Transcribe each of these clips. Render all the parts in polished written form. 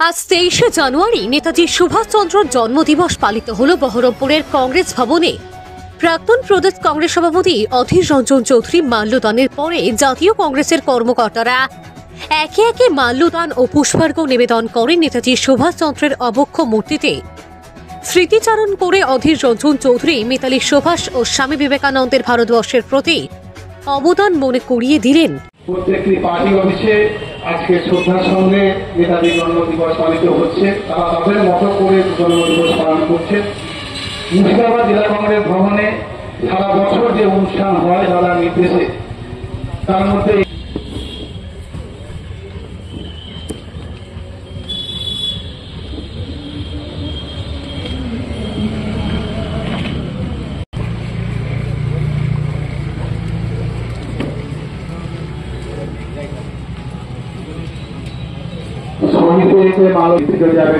আজ 23শে জানুয়ারি নেতাজি সুভাষচন্দ্রর জন্মদিবস পালিত হল বহরমপুরের কংগ্রেস ভবনে। প্রাক্তন প্রদেশ কংগ্রেস সভাপতি অধীর রঞ্জন চৌধুরী মাল্যদানের পরে জাতীয় কংগ্রেসের কর্মকর্তারা একে একে মাল্যদান ও পুষ্পার্ঘ্য নিবেদন করেন নেতাজি সুভাষচন্দ্রের অবক্ষ মূর্তিতে। স্মৃতিচারণ করে অধীর রঞ্জন চৌধুরী মিতালি সুভাষ ও স্বামী বিবেকানন্দের ভারতবর্ষের প্রতি অবদান মনে করিয়ে দিলেন। প্রত্যেকটি পার্টি অফিসে আজকে শ্রদ্ধার সঙ্গে নেতাজির জন্মদিবস পালিত হচ্ছে। তারা তাদের মতো করে জন্মদিবস পালন করছে। মুর্শিদাবাদ জেলা কংগ্রেস ভবনে সারা বছর যে অনুষ্ঠান হয় দাদার নির্দেশে, তার মধ্যে শহীদদেরকে মালবিত যাবে।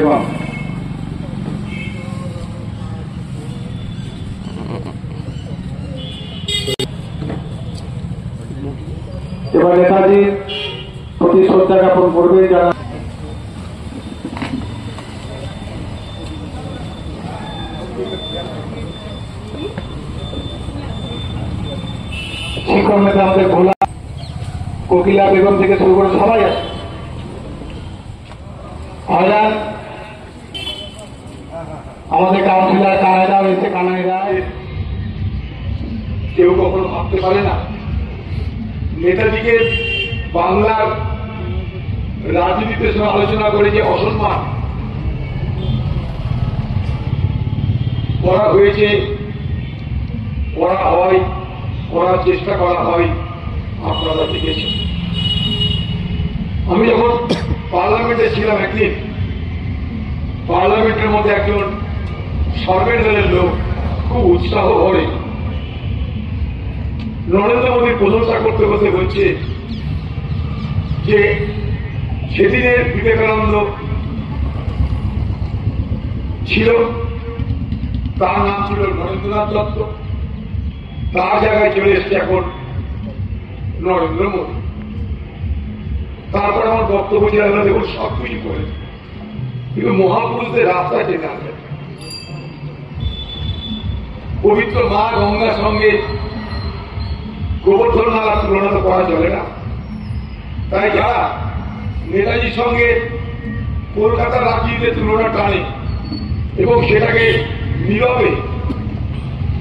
এবার নেতাজির প্রতি শ্রদ্ধা জ্ঞাপন করবে যারা শিক্ষক নেতা আমাদের ভোলা, কোকিলা বেগম থেকে শুরু করে সবাই আছে। আমাদের কাউন্সিলর কানাইরা রয়েছে। কানাইরা কেউ কখনো ভাবতে পারে না নেতাজিকে বাংলার রাজনীতিতে আলোচনা করে যে অসম্মান করা হয়েছে, করা হয়, করার চেষ্টা করা হয়, আপনারা দেখেছেন। আমি যখন পার্লামেন্টে ছিলাম একদিন, পার্লামেন্টের মধ্যে একজন সরকারি দলের লোক খুব উৎসাহ ভরে নরেন্দ্র মোদীর প্রশংসা করতে করতে বলছে যে সেদিনের বিবেকানন্দ ছিল, তার নাম ছিল নরেন্দ্রনাথ দত্ত, তার জায়গায় চলে এসছে এখন নরেন্দ্র মোদী। তারপর আমার বক্তব্য ছিল দেখুন সব কিছু করে, কিন্তু মহাপুরুষদের রাস্তা চেনা যায়। পবিত্র মা গঙ্গার সঙ্গে গোবর্ধন নালার তুলনা তো করা চলে না। তাই যারা নেতাজির সঙ্গে কলকাতার রাজনীতিতে তুলনা টানে এবং সেটাকে নীরবে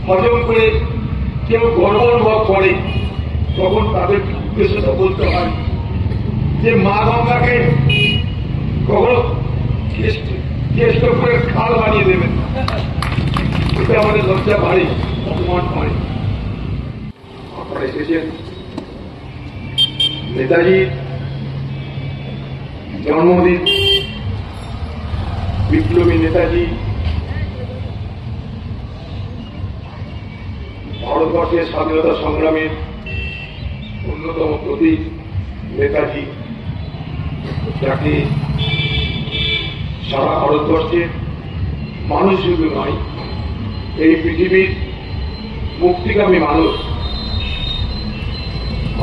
হজম করে কেউ গর্ব অনুভব করে, তখন তাদের উদ্দেশ্যটা বলতে হয় যে মা গঙ্গাকে কখনো চেষ্ট করে খাল বানিয়ে দেবেন, এটা আমাদের লজ্জা বাড়ে, অপমান বাড়ে। আপনারা এসেছেন নেতাজির জন্মদিন, বিপ্লবী নেতাজি, ভারতবর্ষের স্বাধীনতা সংগ্রামের অন্যতম প্রতীক নেতাজি, যাকে সারা ভারতবর্ষের মানুষ শুধু নয়, এই পৃথিবীর মুক্তিকামী মানুষ,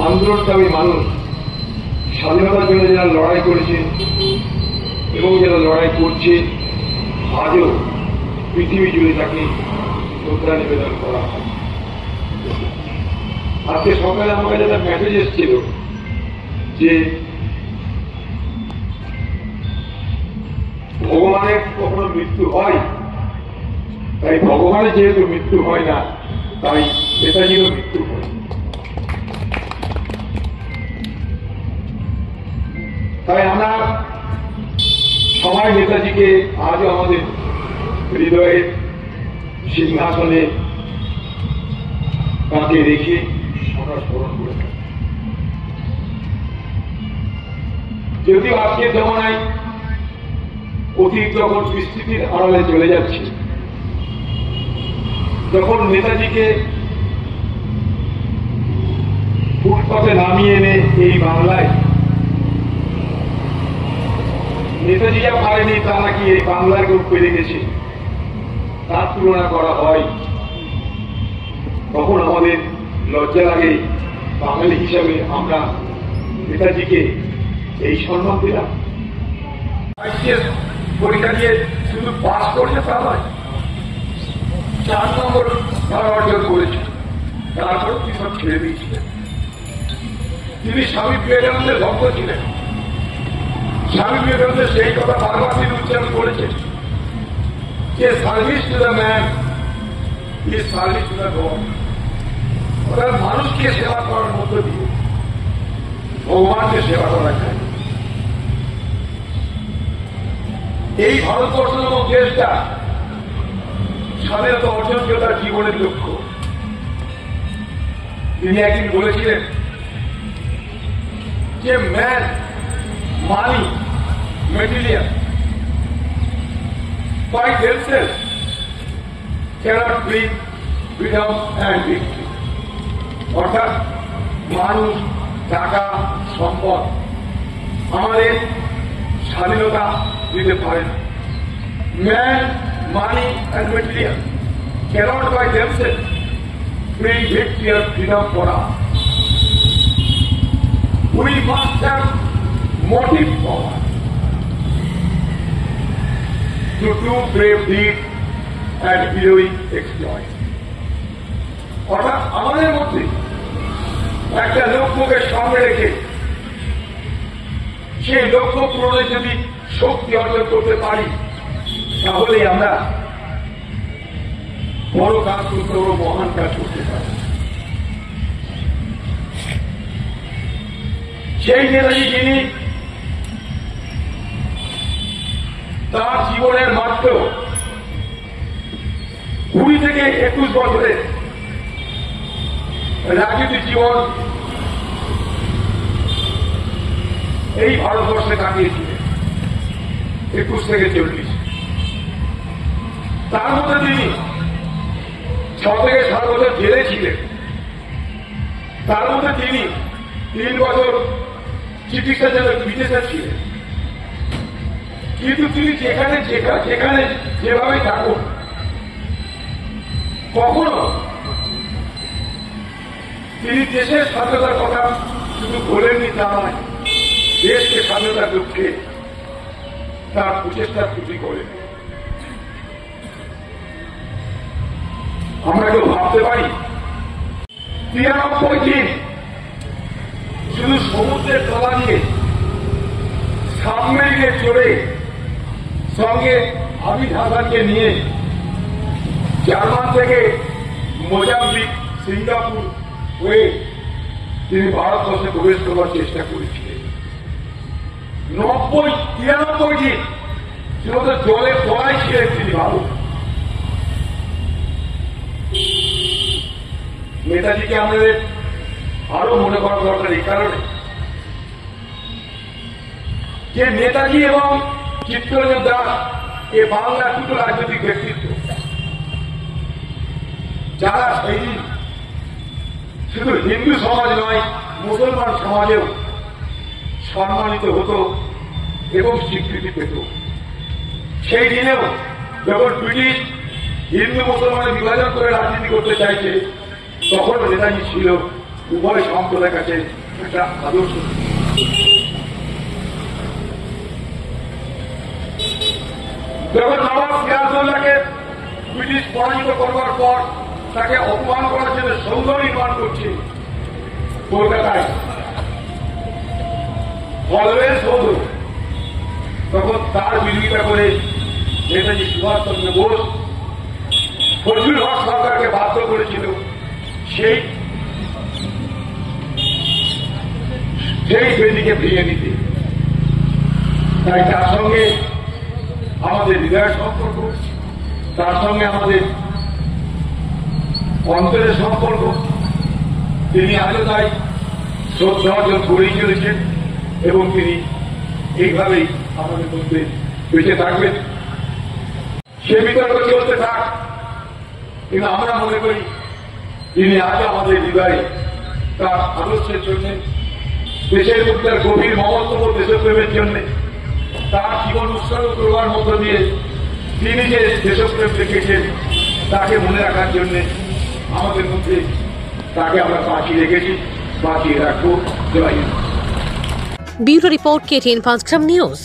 আন্দোলনকামী মানুষ, স্বাধীনতার জন্য যারা লড়াই করেছে এবং যারা লড়াই করছে, আজও পৃথিবী জুড়ে তাকে শ্রদ্ধা নিবেদন করা হয়। আজকে সকালে আমার কাছে একটা মেসেজ এসেছিল যে ভগবানের কখনো মৃত্যু হয়, তাই ভগবানের যেহেতু মৃত্যু হয় না, তাই নেতাজিরও মৃত্যু হয়। তাই আমরা সবাই নেতাজিকে আজও আমাদের হৃদয়ের সিংহাসনে তাকে রেখে আমরা স্মরণ করে থাকি। যদিও আজকের জমানায় অতীত যখন বিস্তৃতির আড়ালে চলে যাচ্ছে, যখন নেতাজিকে ফুটপাতে নামিয়ে এনে এই বাংলায় নেতাজি যা পারেনি তা নাকি এই বাংলার কেউ পেরে গেছে, তার তুলনা করা হয়, তখন আমাদের লজ্জা লাগে। বাঙালি হিসাবে আমরা নেতাজিকে এই সম্মান দিলাম। আইসিএস পরীক্ষা দিয়ে শুধু পাস করছে তা নয়, 4 নম্বর তারা অর্জন করেছে। তারপর তিনি সব ছেড়ে দিয়েছিলেন। তিনি স্বামী বিবেকানন্দের ভক্ত ছিলেন। স্বামী বিবেকানন্দের সেই কথা বারবার তিনি উচ্চারণ করেছেন যে service to the man is service to the god. অর্থাৎ মানুষকে সেবা করার মধ্য দিয়ে ভগবানকে সেবা করা যায়। এই ভারতবর্ষ এবং দেশটা স্বাধীনতা অর্জনকে তার জীবনের লক্ষ্য। তিনি একদিন বলেছিলেন যে man, money, material by themselves cannot bring freedom and victory. অর্থাৎ মানুষ, টাকা, সম্পদ আমাদের স্বাধীনতা দিতে পারে না। Man, money and material cannot by themselves bring victory and freedom for us. We must have motive power to do brave deeds and heroic exploits. অর্থাৎ আমাদের মধ্যে একটা লক্ষ্যকে সামনে রেখে সেই লক্ষ্য পূরণে যদি শক্তি অর্জন করতে পারি, তাহলে আমরা বড় কাজ করতে পারবো, মহান কাজ করতে পারি। সেই নেতাজি যিনি তার জীবনের মাত্র 20 থেকে 21 বছরের রাজনৈতিক জীবন এই ভারতবর্ষে কাটিয়েছিলেন, 21 থেকে 40। তার মধ্যে তিনি 6 থেকে 7 বছর জেলে ছিলেন। তার মধ্যে তিনি 3 বছর চিকিৎসার জন্য বিদেশে ছিলেন। কিন্তু তিনি যেখানে যেভাবে থাকুন, কখনো তিনি দেশের স্বাধীনতার কথা শুধু বলেননি তা নয়, দেশকে স্বাধীনতার লক্ষ্যে তার প্রচেষ্টার ত্রুটি করেন। আমরা কেউ ভাবতে পারি 93 দিন শুধু সমুদ্রের তলা দিয়ে সাবমেরিনে চড়ে সঙ্গে আবিদ হাসানকে নিয়ে জার্মান থেকে মোজাম্বিক, সিঙ্গাপুর হয়ে তিনি ভারতবর্ষে প্রবেশ করার চেষ্টা করেছিলেন। 93 দিন শুধু জলের তলায় ছিলেন তিনি ভারত। নেতাজিকে আমাদের আরো মনে করা দরকার এই কারণে যে নেতাজি এবং চিত্তরঞ্জন দাস এ বাংলার দুটো রাজনৈতিক ব্যক্তিত্ব, যারা সেই দিন শুধু হিন্দু সমাজ নয়, মুসলমান সমাজেও সম্মানিত হতো এবং স্বীকৃতি পেত। সেই দিনেও যখন ব্রিটিশ হিন্দু মুসলমানের বিভাজন করে রাজনীতি করতে চাইছে, তখন নেতাজি ছিল উভয় সম্প্রদায়ের কাছে একটা আদর্শ। যখন নবাব সিরাজউদ্দৌলাকে ব্রিটিশ পরাজিত করবার পর তাকে অপমান করার জন্য সৌধ নির্মাণ করছে কলকাতায়, অলওয়েজ সৌধ, তখন তার বিরোধিতা করে নেতাজি সুভাষচন্দ্র বোস ফজলুল হক সরকারকে বাধ্য করেছিল সেই বেদিকে ভেঙে দিতে। তাই তার সঙ্গে আমাদের হৃদয়ের সম্পর্ক, তার সঙ্গে আমাদের অন্তরের সম্পর্ক, তিনি আজও তাই শ্রদ্ধা অর্জন করেই চলেছেন এবং তিনি এইভাবেই আমাদের মধ্যে বেঁচে থাকবেন। সে বিতর্ক চলতে থাক, কিন্তু আমরা মনে করি তিনি আজও আমাদের হৃদয়ে তার আদর্শের জন্য, দেশের প্রতি তার গভীর মমত্ববোধ, দেশপ্রেমের জন্য, তার জীবন উৎসর্গ করবার মধ্য দিয়ে তিনি যে দেশপ্রেম রেখেছেন তাকে মনে রাখার জন্য আমাদের মধ্যে তাকে আমরা বাঁচিয়ে রেখেছি, বাঁচিয়ে রাখবো। Jai Hind. Bureau report, KTN Panchgram news.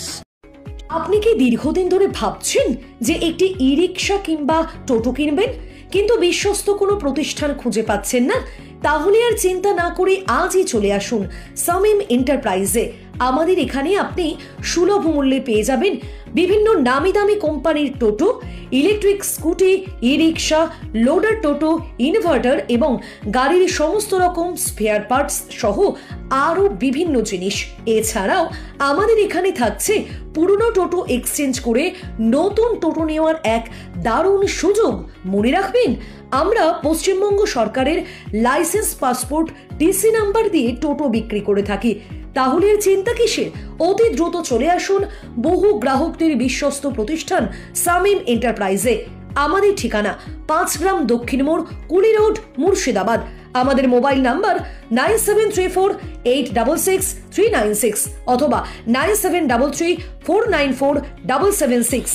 আপনি কি দীর্ঘদিন ধরে ভাবছেন যে একটি ই রিক্সা কিংবা টোটো কিনবেন, কিন্তু বিশ্বস্ত কোনো প্রতিষ্ঠান খুঁজে পাচ্ছেন না? তাহলে আর চিন্তা না করে আজই চলে আসুন সামিম এন্টারপ্রাইজে। আমাদের এখানে আপনি সুলভ মূল্যে পেয়ে যাবেন বিভিন্ন নামি দামি কোম্পানির টোটো, ইলেকট্রিক স্কুটি, ই রিক্সা, লোডার টোটো, ইনভার্টার এবং গাড়ির সমস্ত রকম স্পেয়ার পার্টস সহ আরও বিভিন্ন জিনিস। এছাড়াও আমাদের এখানে থাকছে পুরনো টোটো এক্সচেঞ্জ করে নতুন টোটো নেওয়ার এক দারুণ সুযোগ। মনে রাখবেন, আমরা পশ্চিমবঙ্গ সরকারের লাইসেন্স, পাসপোর্ট, টিসি নাম্বার দিয়ে টোটো বিক্রি করে থাকি। তাহলে আর চিন্তা কিসের? অতি দ্রুত চলে আসুন বহু গ্রাহকদের বিশ্বস্ত প্রতিষ্ঠান সামিম এন্টারপ্রাইজে। আমাদের ঠিকানা 5 গ্রাম দক্ষিণ মোড়, কুলি রোড, মুর্শিদাবাদ। আমাদের মোবাইল নাম্বার 9734866396 অথবা 9733494776।